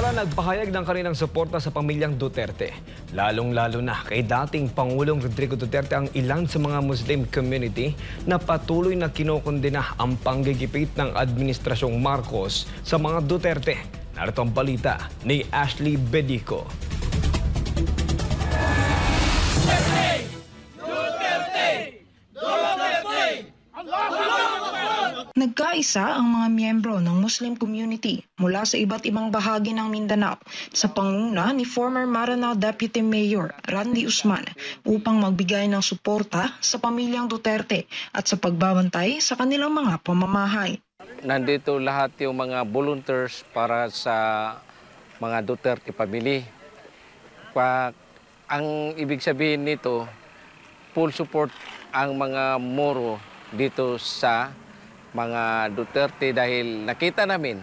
Nagpahayag ng kanilang suporta sa pamilyang Duterte. Lalong-lalo na kay dating Pangulong Rodrigo Duterte ang ilan sa mga Muslim community na patuloy na kinokondena ang panggigipit ng Administrasyong Marcos sa mga Duterte. Narito ang balita ni Ashley Bedico. Nagkaisa ang mga miyembro ng Muslim community mula sa iba't ibang bahagi ng Mindanao sa pangunguna ni former Maranao Deputy Mayor Randy Usman upang magbigay ng suporta sa pamilyang Duterte at sa pagbabantay sa kanilang mga pamamahay. Nandito lahat yung mga volunteers para sa mga Duterte family. Ang ibig sabihin nito, full support ang mga Moro dito sa mga Duterte dahil nakita namin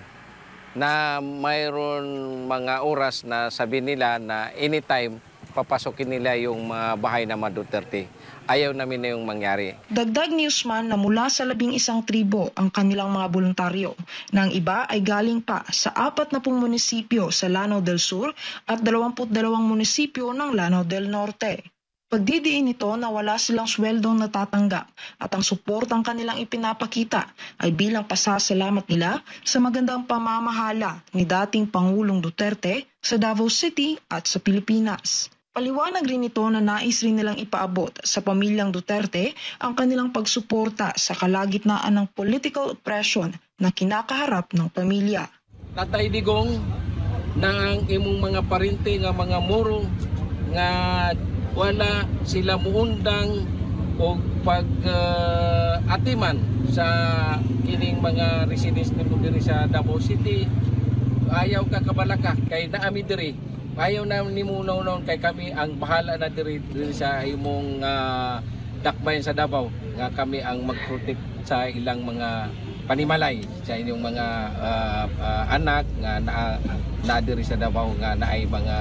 na mayroon mga oras na sabi nila na anytime papasokin nila yung mga bahay ng mga Duterte. Ayaw namin na yung mangyari. Dagdag ni Usman na mula sa 11 tribo ang kanilang mga voluntaryo, na ang iba ay galing pa sa 40 munisipyo sa Lanao del Sur at 22 munisipyo ng Lanao del Norte. Pagdidiin nito na wala silang sweldong natatanggap at ang suportang kanilang ipinapakita ay bilang pasasalamat nila sa magandang pamamahala ni dating Pangulong Duterte sa Davao City at sa Pilipinas. Paliwanag rin ito na nais rin nilang ipaabot sa pamilyang Duterte ang kanilang pagsuporta sa kalagitnaan ng political oppression na kinakaharap ng pamilya. Tatay Digong na ang imong mga parente nga mga Moro nga wala sila muundang o pag-atiman sa kining mga residents nimo diri sa Davao City. Ayaw ka kabalaka kay naami diri. Ayaw na nimo naon kay kami ang bahala na diri sa imong dakbayan sa Davao nga kami ang mag-protect sa ilang mga panimalay sa inyong mga anak nga na diri sa Davao nga naay mga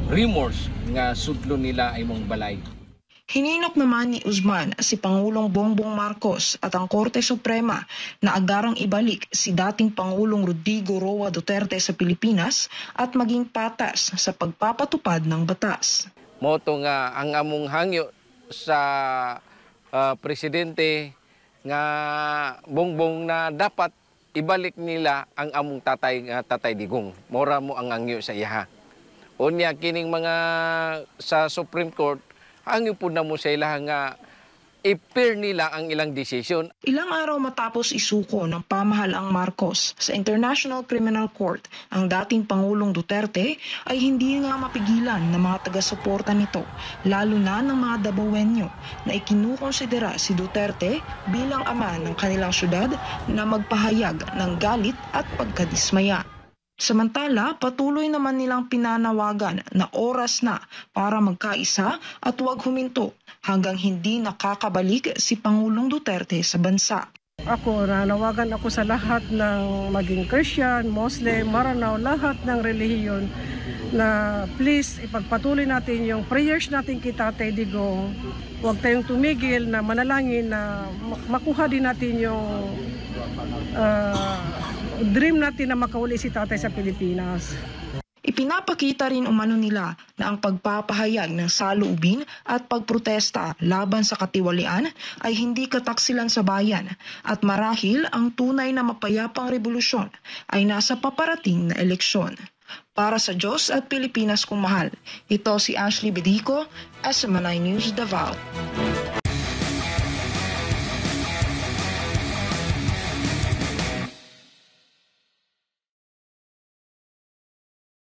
remorse nga sudlo nila ay mong balay. Hininok naman ni Usman si Pangulong Bongbong Marcos at ang Korte Suprema na agarang ibalik si dating Pangulong Rodrigo Roa Duterte sa Pilipinas at maging patas sa pagpapatupad ng batas. Moto nga ang among hangyo sa presidente nga Bongbong na dapat ibalik nila ang among tatay Digong. Mora mo ang hangyo sa iha. Unya kining mga sa Supreme Court, hangyo po na mo sa ilang nga i-fair nila ang ilang desisyon. Ilang araw matapos isuko ng pamahalaang Marcos sa International Criminal Court, ang dating Pangulong Duterte ay hindi nga mapigilan ng mga taga-suporta nito, lalo na ng mga Davaoenyo na ikinukonsidera si Duterte bilang ama ng kanilang syudad na magpahayag ng galit at pagkadismaya. Samantala, patuloy naman nilang pinanawagan na oras na para magkaisa at huwag huminto hanggang hindi nakakabalik si Pangulong Duterte sa bansa. Nanawagan ako sa lahat ng maging Christian, Muslim, Maranao, lahat ng relihiyon na please ipagpatuloy natin yung prayers natin kay Tatay Digong. Huwag tayong tumigil na manalangin na makuha din natin yung dream natin na makauli si Tatay sa Pilipinas. Ipinapakita rin umano nila na ang pagpapahayag ng saloobin at pagprotesta laban sa katiwalian ay hindi kataksilan sa bayan at marahil ang tunay na mapayapang revolusyon ay nasa paparating na eleksyon. Para sa Diyos at Pilipinas kong mahal, ito si Ashley Bedico, SMNI News Davao.